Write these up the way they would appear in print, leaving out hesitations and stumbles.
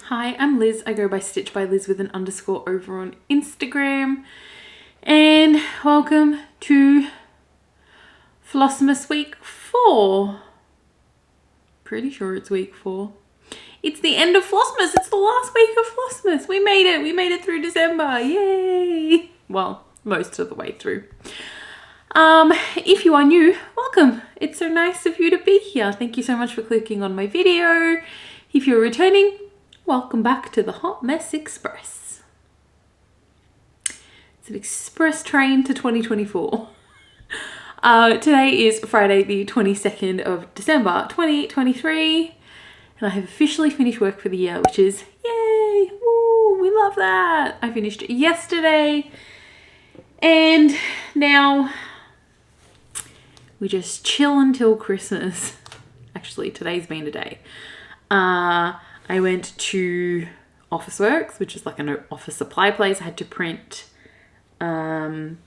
Hi, I'm Liz. I go by Stitch by Liz with an underscore over on Instagram. And welcome to Flossmas week 4. Pretty sure it's week 4. It's the end of Flossmas. It's the last week of Flossmas. We made it. We made it through December. Yay! Well, most of the way through. If you are new, welcome. It's so nice of you to be here. Thank you so much for clicking on my video. If you're returning, welcome back to the Hot Mess Express. It's an express train to 2024. Today is Friday the 22nd of December 2023 and I have officially finished work for the year, which is yay! Woo, we love that! I finished yesterday and now we just chill until Christmas. Actually, today's been a day. I went to Officeworks, which is like an office supply place. I had to print some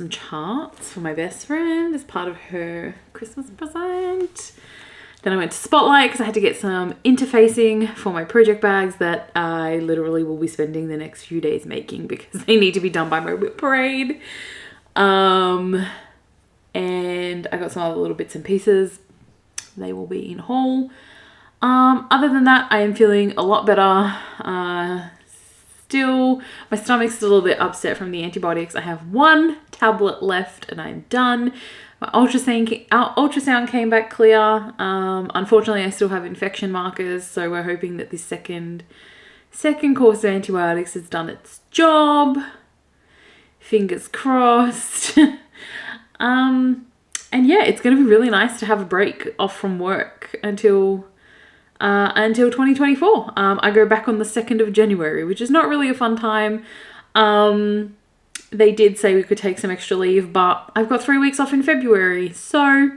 charts for my best friend as part of her Christmas present. Then I went to Spotlight because I had to get some interfacing for my project bags that I literally will be spending the next few days making because they need to be done by my whip parade. And I got some other little bits and pieces. They will be in haul. Other than that, I am feeling a lot better. Still, my stomach's still a little bit upset from the antibiotics. I have one tablet left and I'm done. My ultrasound came back clear. Unfortunately, I still have infection markers, so we're hoping that this second course of antibiotics has done its job. Fingers crossed. And yeah, it's going to be really nice to have a break off from work until 2024. I go back on the 2nd of January, which is not really a fun time. They did say we could take some extra leave, but I've got 3 weeks off in February, so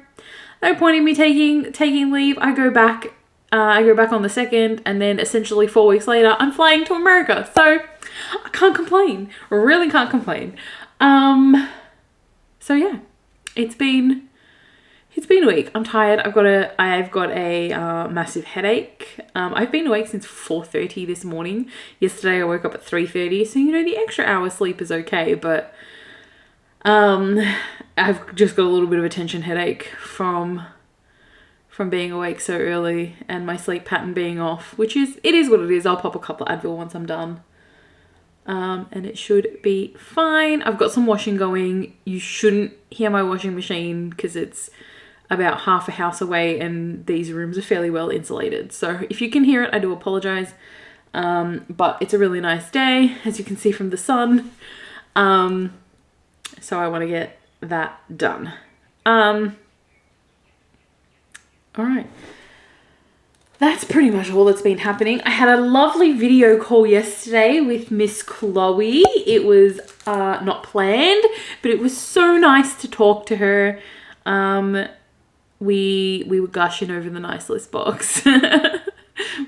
no point in me taking leave. I go back on the 2nd, and then essentially 4 weeks later, I'm flying to America. So I can't complain. Really can't complain. So yeah, it's been a week. I'm tired. I've got a massive headache. I've been awake since 4:30 this morning. Yesterday I woke up at 3:30, so you know the extra hour sleep is okay, but I've just got a little bit of a tension headache from being awake so early and my sleep pattern being off, it is what it is. I'll pop a couple of Advil once I'm done. And it should be fine. I've got some washing going. You shouldn't hear my washing machine because it's about half a house away and these rooms are fairly well insulated. So if you can hear it, I do apologize. But it's a really nice day, as you can see from the sun. So I want to get that done. All right. That's pretty much all that's been happening. I had a lovely video call yesterday with Miss Chloe. It was not planned, but it was so nice to talk to her. We were gushing over the nice list box,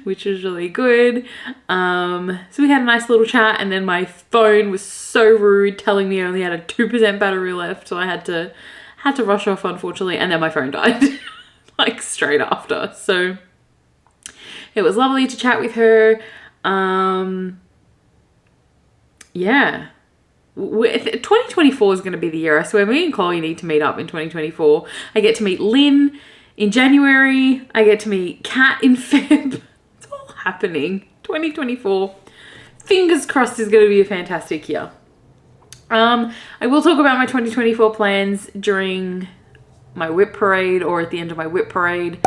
which was really good. So we had a nice little chat, and then my phone was so rude, telling me I only had a 2% battery left, so I had to rush off, unfortunately, and then my phone died like straight after. So it was lovely to chat with her. Yeah. 2024 is going to be the year. I swear me and Chloe need to meet up in 2024. I get to meet Lynn in January. I get to meet Kat in Feb. It's all happening. 2024. Fingers crossed is going to be a fantastic year. I will talk about my 2024 plans during my whip parade or at the end of my whip parade.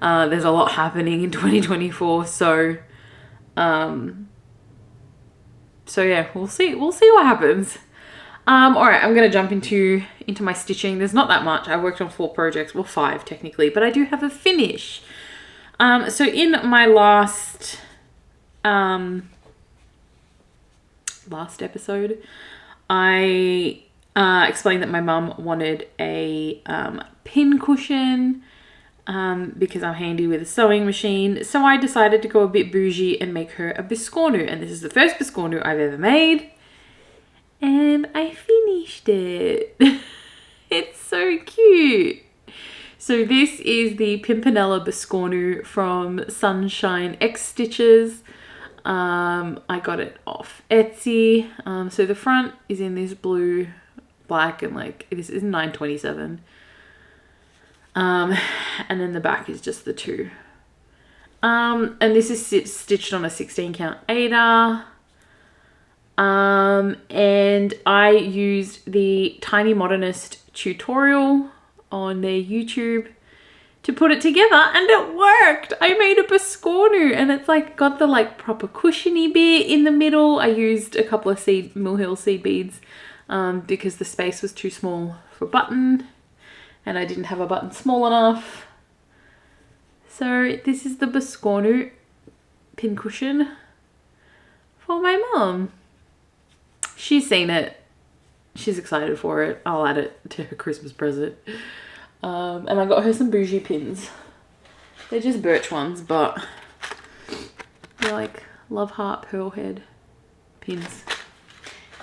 There's a lot happening in 2024. So yeah, we'll see what happens. All right, I'm going to jump into my stitching. There's not that much. I worked on 4 projects, well 5 technically, but I do have a finish. So in my last episode, I explained that my mum wanted a pin cushion because I'm handy with a sewing machine. So I decided to go a bit bougie and make her a biscornu. And this is the first biscornu I've ever made. And I finished it. It's so cute. So this is the Pimpinella Biscornu from Sunshine X Stitches. I got it off Etsy. So the front is in this blue, black, and like it is 927. And then the back is just the two. And this is stitched on a 16 count Aida. And I used the Tiny Modernist tutorial on their YouTube to put it together, and it worked. I made a biscornu, and it's like got the like proper cushiony bit in the middle. I used a couple of Mill Hill seed beads because the space was too small for button, and I didn't have a button small enough. So this is the biscornu pin cushion for my mum. She's seen it. She's excited for it. I'll add it to her Christmas present. And I got her some bougie pins. They're just birch ones, but they're like love heart pearl head pins.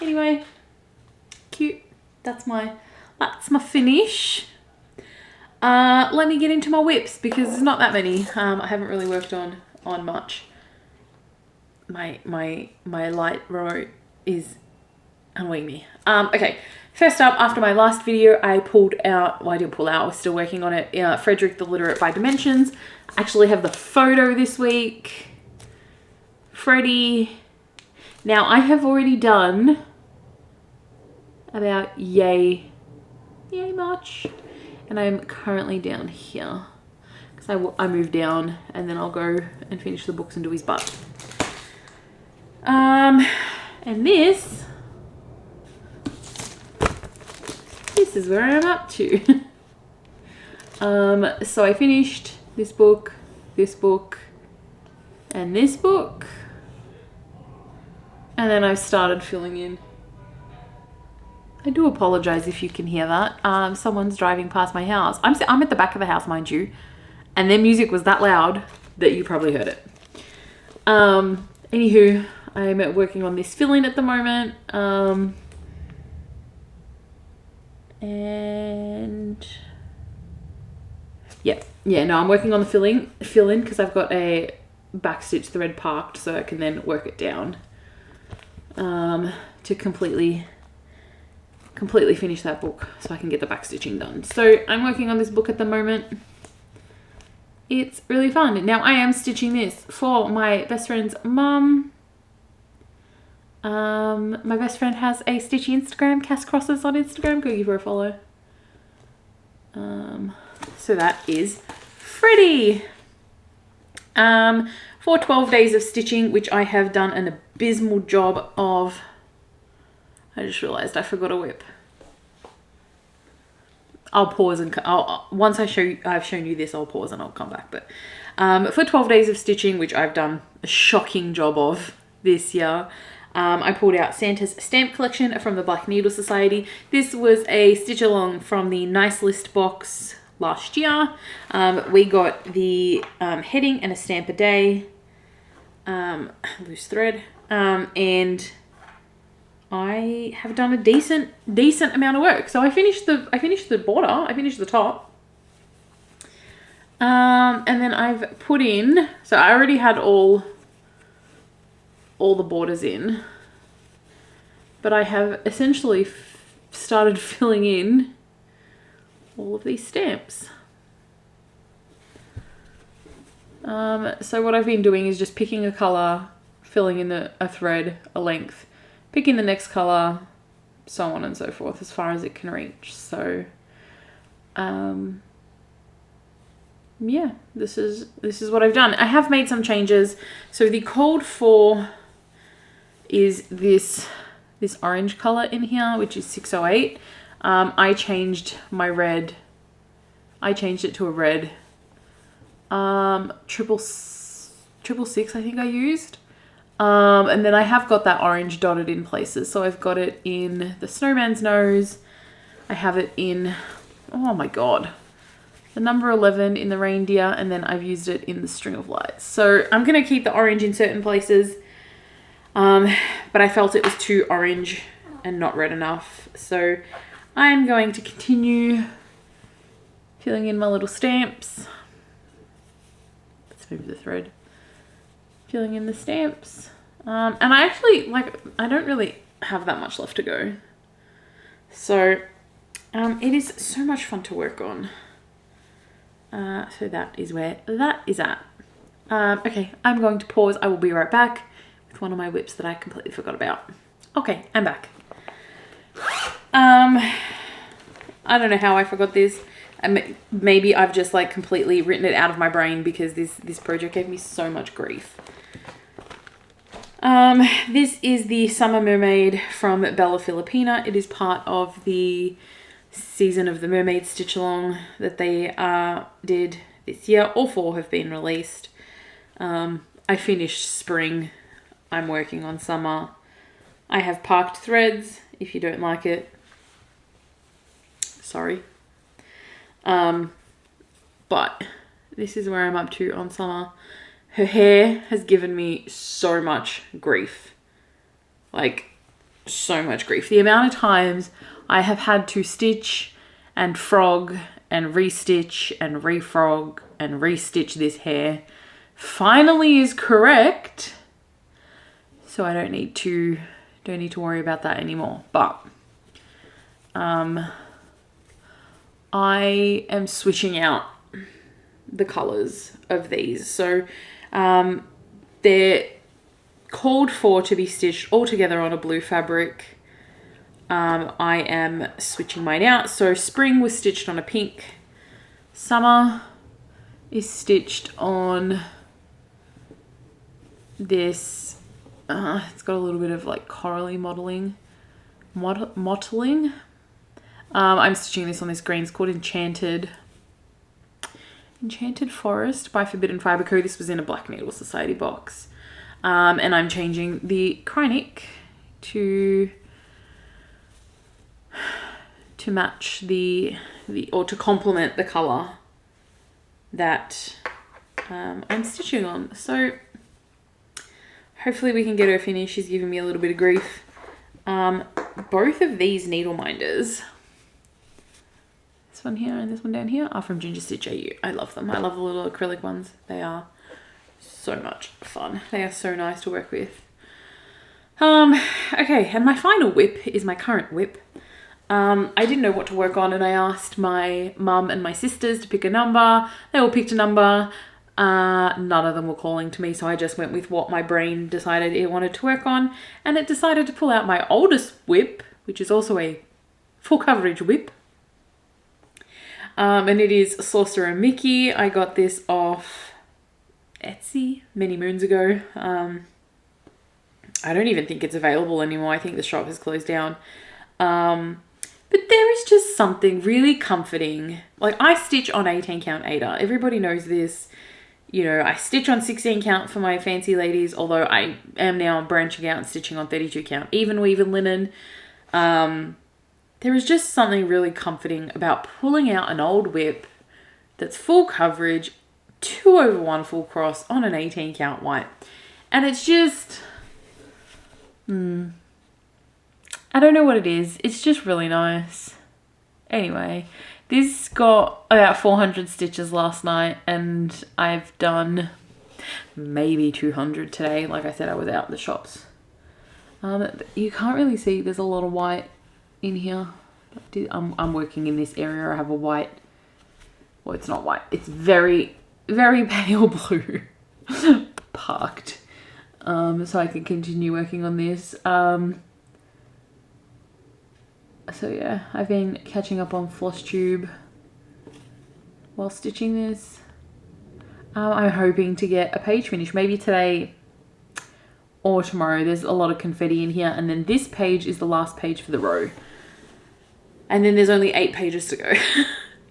Anyway, cute. That's my finish. Let me get into my whips because there's not that many. I haven't really worked on much. My light remote is annoying me. Okay. First up, after my last video, I pulled out, well, I didn't pull out, I was still working on it, Frederick the Literate by Dimensions. I actually have the photo this week. Freddie. Now, I have already done about yay much, and I'm currently down here, because I moved down, and then I'll go and finish the books and do his butt. And this is where I'm up to. So I finished this book, and this book, and then I've started filling in. I do apologize if you can hear that. Someone's driving past my house. I'm at the back of the house, mind you, and their music was that loud that you probably heard it. Anywho, I'm working on this fill-in at the moment. And no, I'm working on the fill-in because I've got a backstitch thread parked, so I can then work it down to completely finish that book so I can get the backstitching done. So I'm working on this book at the moment. It's really fun. Now I am stitching this for my best friend's mum. My best friend has a stitchy Instagram, Cass Crosses on Instagram. Go give her a follow. So that is Freddie. For 12 days of stitching, which I have done an abysmal job of. I just realized I forgot a whip. I'll pause and once I've shown you this, I'll pause and I'll come back. But for 12 days of stitching, which I've done a shocking job of this year, I pulled out Santa's stamp collection from the Black Needle Society. This was a stitch along from the Nice List box last year. We got the heading and a stamp a day, loose thread, and I have done a decent amount of work. So I finished the border, I finished the top, and then I've put in. So I already had all the borders in, but I have essentially started filling in all of these stamps. So what I've been doing is just picking a color, filling in a thread, a length, picking the next color, so on and so forth as far as it can reach. So yeah, this is what I've done. I have made some changes. So the code for is this orange color in here, which is 608. I changed my red. I changed it to a red. 666 I think I used. And then I have got that orange dotted in places. So I've got it in the snowman's nose. I have it in, oh my God, the number 11 in the reindeer. And then I've used it in the string of lights. So I'm going to keep the orange in certain places. But I felt it was too orange and not red enough. So I'm going to continue filling in my little stamps. Let's move the thread. Filling in the stamps. And I actually, I don't really have that much left to go. So, it is so much fun to work on. So that is where that is at. Okay, I'm going to pause. I will be right back with one of my whips that I completely forgot about. Okay, I'm back. I don't know how I forgot this. Maybe I've just like completely written it out of my brain because this project gave me so much grief. This is the Summer Mermaid from Bella Filipina. It is part of the Season of the Mermaid stitch along that they did this year. All 4 have been released. I finished spring. I'm working on summer. I have parked threads. If you don't like it, sorry. But this is where I'm up to on summer. Her hair has given me so much grief. Like, so much grief. The amount of times I have had to stitch and frog and restitch and refrog and restitch this hair finally is correct. So I don't need to worry about that anymore. But I am switching out the colors of these. So they're called for to be stitched all together on a blue fabric. I am switching mine out. So spring was stitched on a pink. Summer is stitched on this. It's got a little bit of like corally mottling. I'm stitching this on this green. It's called Enchanted Forest by Forbidden Fibre Co. This was in a Black Needle Society box. And I'm changing the Krynic to match or to complement the colour that I'm stitching on. So hopefully we can get her finished. She's giving me a little bit of grief. Both of these needle minders, this one here and this one down here, are from Ginger Stitch AU. I love them. I love the little acrylic ones. They are so much fun. They are so nice to work with. Okay, and my final whip is my current whip. I didn't know what to work on, and I asked my mum and my sisters to pick a number. They all picked a number. None of them were calling to me, so I just went with what my brain decided it wanted to work on, and it decided to pull out my oldest whip, which is also a full coverage whip. And it is Sorcerer Mickey. I got this off Etsy many moons ago. I don't even think it's available anymore. I think the shop has closed down. But there is just something really comforting. Like, I stitch on 18 count Aida. Everybody knows this. You know, I stitch on 16 count for my fancy ladies, although I am now branching out and stitching on 32 count even weave and linen. There is just something really comforting about pulling out an old whip that's full coverage, 2/1 full cross on an 18 count white. And it's just, I don't know what it is. It's just really nice. Anyway, this got about 400 stitches last night, and I've done maybe 200 today. Like I said, I was out in the shops. You can't really see, there's a lot of white in here. I'm working in this area. I have a white, well, it's not white. It's very, very pale blue parked. So I can continue working on this. So yeah, I've been catching up on floss tube while stitching this. I'm hoping to get a page finished, maybe today or tomorrow. There's a lot of confetti in here, and then this page is the last page for the row. And then there's only 8 pages to go.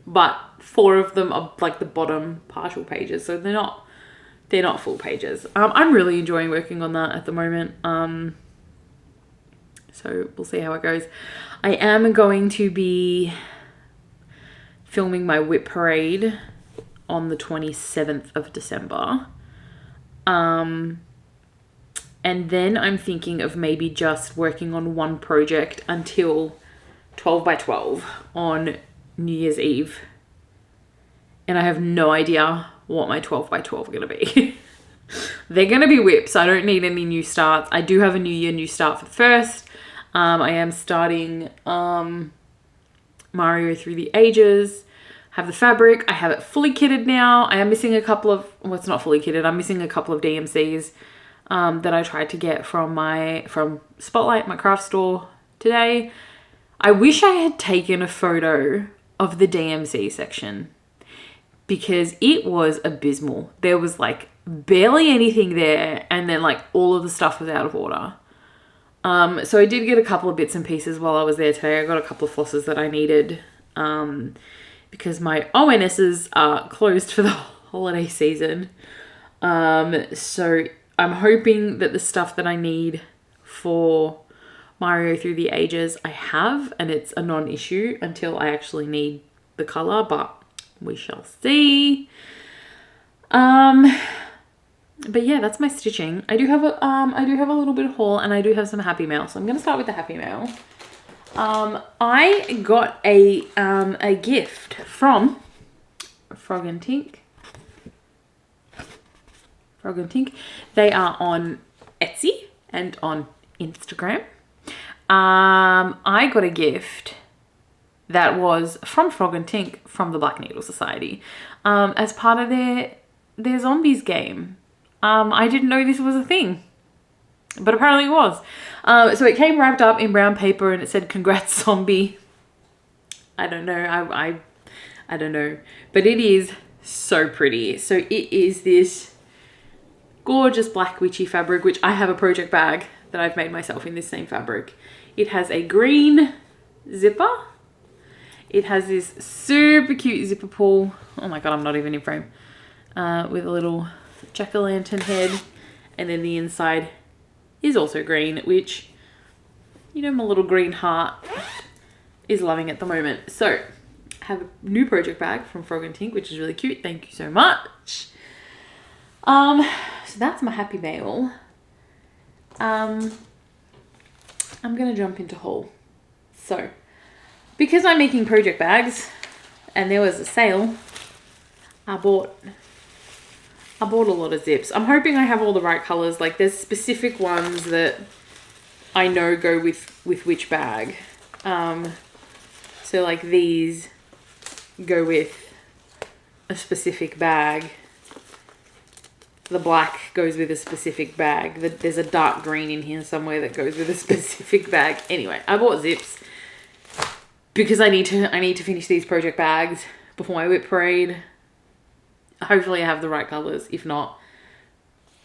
But 4 of them are like the bottom partial pages, so they're not full pages. I'm really enjoying working on that at the moment. So we'll see how it goes. I am going to be filming my whip parade on the 27th of December. And then I'm thinking of maybe just working on one project until 12 by 12 on New Year's Eve. and I have no idea what my 12 by 12 are going to be. They're going to be whips. I don't need any new starts. I do have a new start for the first. I am starting Mario Through the Ages. Have the fabric. I have it fully kitted now. I am missing a couple of, well, it's not fully kitted. I'm missing a couple of DMCs that I tried to get from Spotlight, my craft store today. I wish I had taken a photo of the DMC section because it was abysmal. There was like barely anything there, and then like all of the stuff was out of order. So I did get a couple of bits and pieces while I was there today. I got a couple of flosses that I needed because my ONSs are closed for the holiday season. So I'm hoping that the stuff that I need for Mario Through the Ages I have, and it's a non-issue until I actually need the color, but we shall see. But yeah, that's my stitching. I do have a little bit of haul, and I do have some happy mail. So I'm going to start with the happy mail. I got a gift from Frog and Tink. They are on Etsy and on Instagram. I got a gift that was from Frog and Tink from the Black Needle Society as part of their zombies game. I didn't know this was a thing, but apparently it was. So it came wrapped up in brown paper and it said, "Congrats, zombie." I don't know. I don't know, but it is so pretty. So it is this gorgeous black witchy fabric, which I have a project bag that I've made myself in this same fabric. It has a green zipper. It has this super cute zipper pull. Oh my God, I'm not even in frame. With a little jack-o'-lantern head. And then the inside is also green, which, you know, my little green heart is loving at the moment. So I have a new project bag from Frog and Tink, which is really cute. Thank you so much. So that's my happy mail. I'm going to jump into haul. So because I'm making project bags and there was a sale, I bought a lot of zips. I'm hoping I have all the right colors. Like there's specific ones that I know go with which bag. So like these go with a specific bag. The black goes with a specific bag. There's a dark green in here somewhere that goes with a specific bag. Anyway, I bought zips because I need to finish these project bags before my whip parade. Hopefully I have the right colors. If not,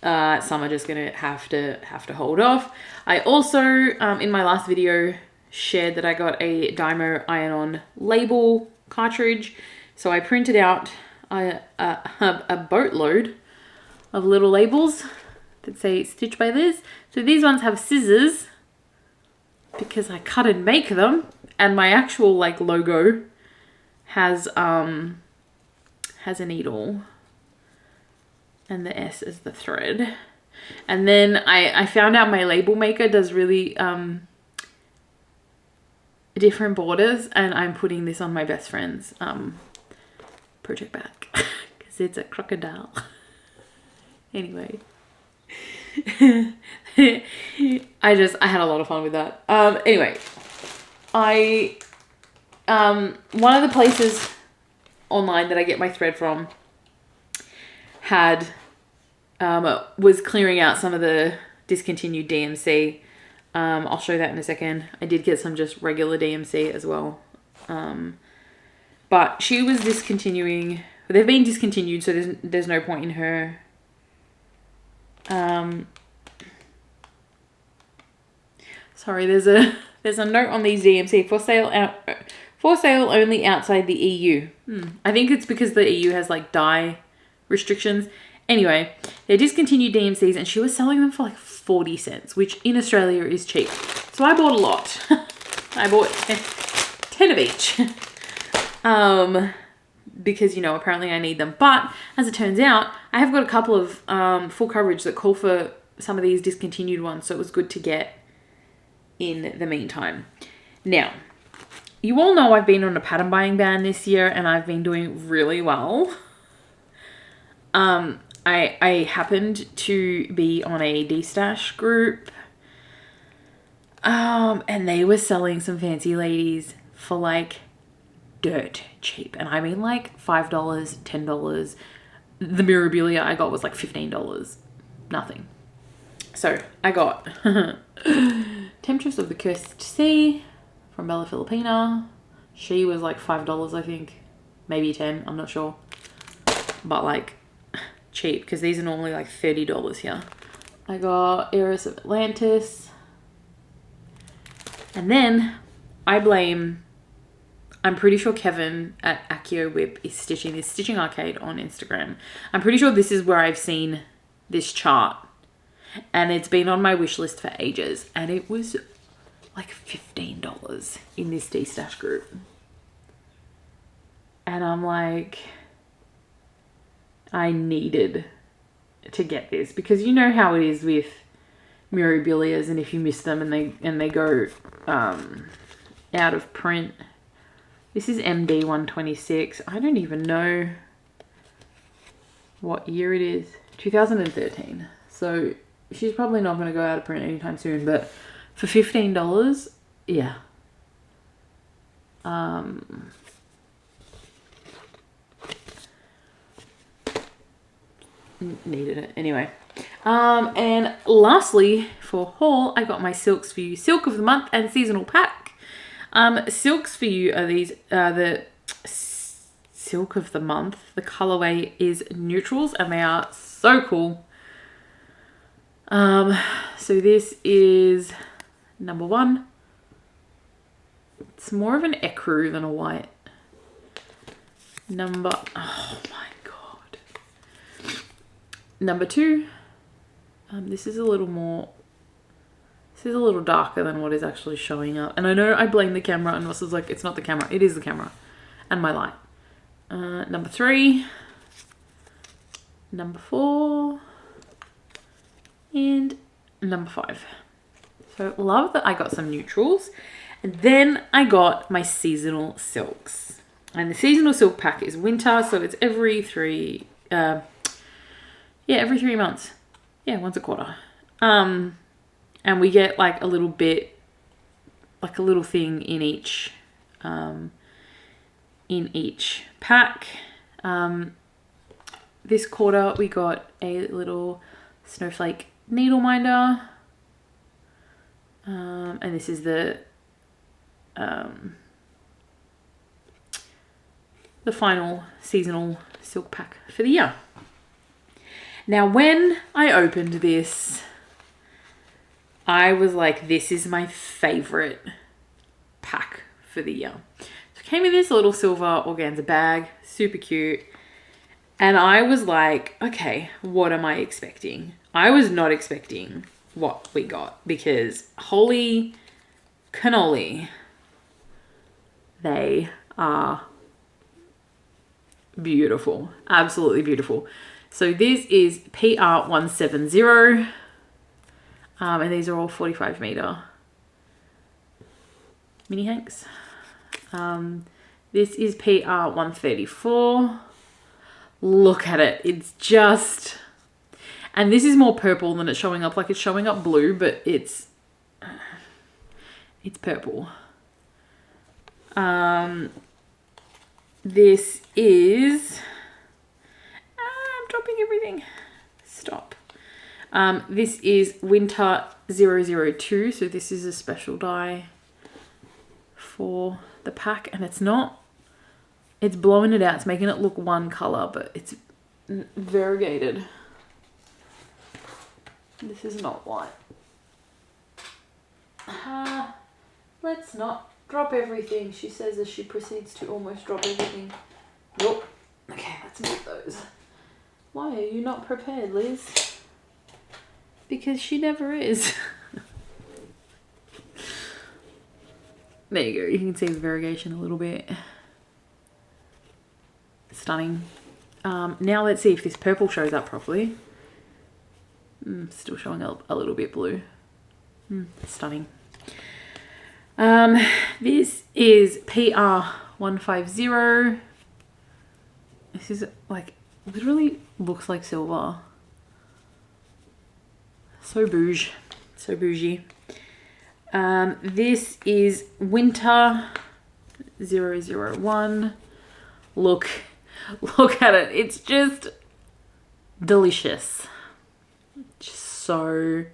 some are just gonna have to hold off. I also in my last video shared that I got a Dymo iron-on label cartridge. So I printed out a boatload of little labels that say "Stitch by Liz." So these ones have scissors because I cut and make them, and my actual like logo has a needle and the S is the thread. And then I found out my label maker does really different borders, and I'm putting this on my best friend's project bag because it's a crocodile. Anyway, I had a lot of fun with that. Anyway, one of the places online that I get my thread from was clearing out some of the discontinued DMC. I'll show that in a second. I did get some just regular DMC as well. But she was discontinuing, they've been discontinued, so there's no point in her sorry, there's a note on these DMC for sale only outside the EU. I think it's because the EU has like dye restrictions. Anyway, they're discontinued DMCs, and she was selling them for like 40 cents, which in Australia is cheap. So I bought a lot. I bought 10 of each. Because, you know, apparently I need them. But as it turns out, I have got a couple of full coverage that call for some of these discontinued ones. So it was good to get in the meantime. Now, you all know I've been on a pattern buying ban this year and I've been doing really well. I happened to be on a D-stash group, and they were selling some fancy ladies for like dirt cheap. And I mean like $5, $10. The Mirabilia I got was like $15. Nothing. So I got Temptress of the Cursed Sea from Bella Filipina. She was like $5, I think. Maybe 10, I'm not sure. But like cheap, because these are normally like $30 here. I got Heiress of Atlantis. And then I'm pretty sure Kevin at Accio Whip is stitching this Stitching Arcade on Instagram. I'm pretty sure this is where I've seen this chart. And it's been on my wish list for ages. And it was like $15 in this D-stash group. And I'm like, I needed to get this, because you know how it is with Mirabilias, and if you miss them and they go out of print. This is MD 126. I don't even know what year it is. 2013. So she's probably not going to go out of print anytime soon, but for $15, yeah. Needed it anyway. And lastly, for haul, I got my Silks For You Silk of the Month and Seasonal Pack. Silks For You are these the Silk of the Month. The colorway is neutrals and they are so cool. So this is number 1. It's more of an ecru than a white. Oh my god. Number 2. This is a little darker than what is actually showing up. And I know I blame the camera, and Ross is like, it's not the camera. It is the camera and my light. Number 3. Number 4. And number 5. So love that I got some neutrals. And then I got my seasonal silks. And the seasonal silk pack is winter, so it's every 3 months. Yeah, once a quarter. And we get like a little bit, like a little thing in each pack. This quarter we got a little snowflake needle minder. And this is the final seasonal silk pack for the year. Now, when I opened this, I was like, this is my favorite pack for the year. So it came in this little silver organza bag, super cute. And I was like, okay, what am I expecting? I was not expecting what we got, because holy cannoli, they are beautiful, absolutely beautiful. So this is PR 170, and these are all 45 meter mini hanks. This is PR 134. Look at it, it's just, and this is more purple than it's showing up. Like, it's showing up blue, but it's purple. This is, I'm dropping everything. Stop. This is Winter 002. So this is a special dye for the pack, and it's blowing it out. It's making it look one color, but it's variegated. This is not white. Let's not drop everything, she says as she proceeds to almost drop everything. Nope. Okay, let's move those. Why are you not prepared, Liz? Because she never is. There you go. You can see the variegation a little bit. Stunning. Now let's see if this purple shows up properly. Still showing up a little bit blue. Stunning. This is PR150. This is like, literally looks like silver. So bougie. So bougie. This is Winter 001. Look at it. It's just delicious. Just so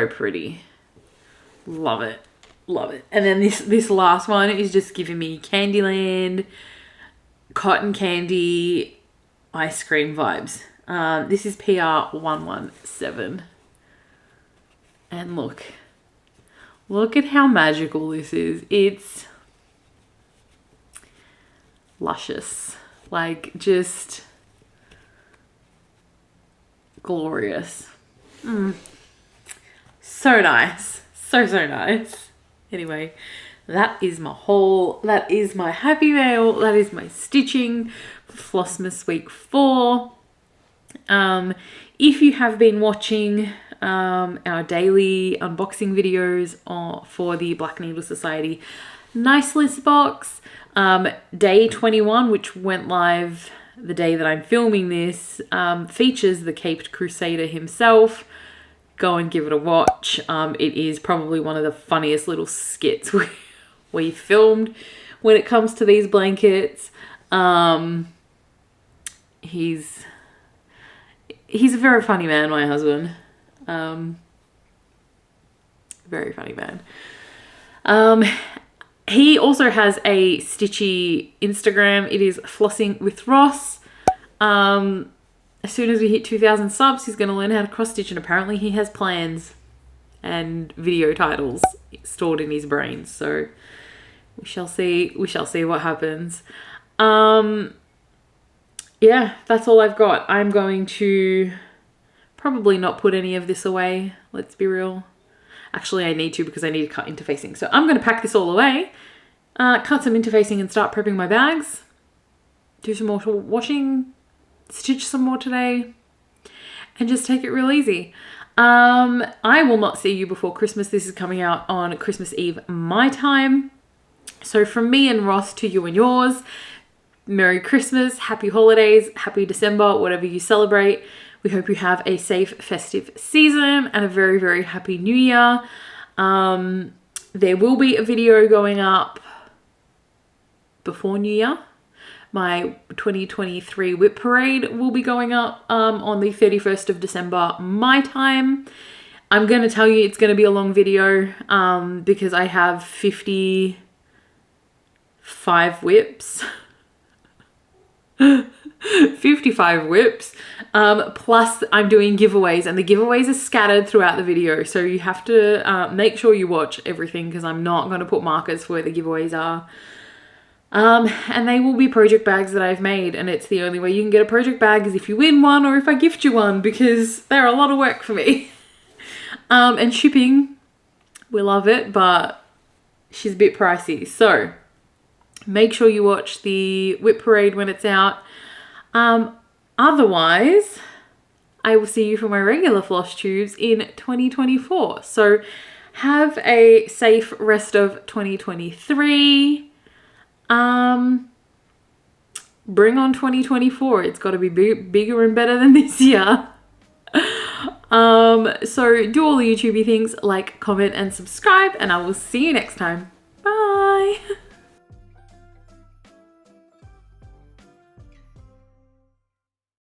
pretty. Love it. Love it. And then this last one is just giving me Candyland, cotton candy, ice cream vibes. This is PR117. And look at how magical this is. It's luscious. Like, just glorious. So nice. So nice. Anyway, that is my haul. That is my happy mail. That is my stitching for Flossmas week 4. If you have been watching our daily unboxing videos for the Black Needle Society nice list box, day 21, which went live the day that I'm filming this, features the Caped Crusader himself. Go and give it a watch. It is probably one of the funniest little skits we filmed when it comes to these blankets. He's a very funny man, my husband. Very funny man. He also has a stitchy Instagram. It is Flossing with Ross. As soon as we hit 2,000 subs, he's going to learn how to cross stitch, and apparently he has plans and video titles stored in his brain. So we shall see. We shall see what happens. Yeah, that's all I've got. I'm going to probably not put any of this away. Let's be real. Actually, I need to, because I need to cut interfacing. So I'm going to pack this all away, cut some interfacing and start prepping my bags. Do some more washing, stitch some more today, and just take it real easy. I will not see you before Christmas. This is coming out on Christmas Eve, my time. So from me and Ross to you and yours, Merry Christmas, Happy Holidays, Happy December, whatever you celebrate. We hope you have a safe festive season and a very, very happy new year. There will be a video going up before New Year. My 2023 whip parade will be going up on the 31st of December, my time. I'm going to tell you it's going to be a long video because I have 55 whips. 55 whips. Plus I'm doing giveaways, and the giveaways are scattered throughout the video. So you have to make sure you watch everything, because I'm not going to put markers for where the giveaways are. And they will be project bags that I've made, and it's the only way you can get a project bag is if you win one or if I gift you one, because they're a lot of work for me. And shipping, we love it, but she's a bit pricey. So make sure you watch the whip parade when it's out. Otherwise, I will see you for my regular floss tubes in 2024. So have a safe rest of 2023. Bring on 2024. It's got to be bigger and better than this year. So do all the YouTubey things, like, comment, and subscribe, and I will see you next time. Bye.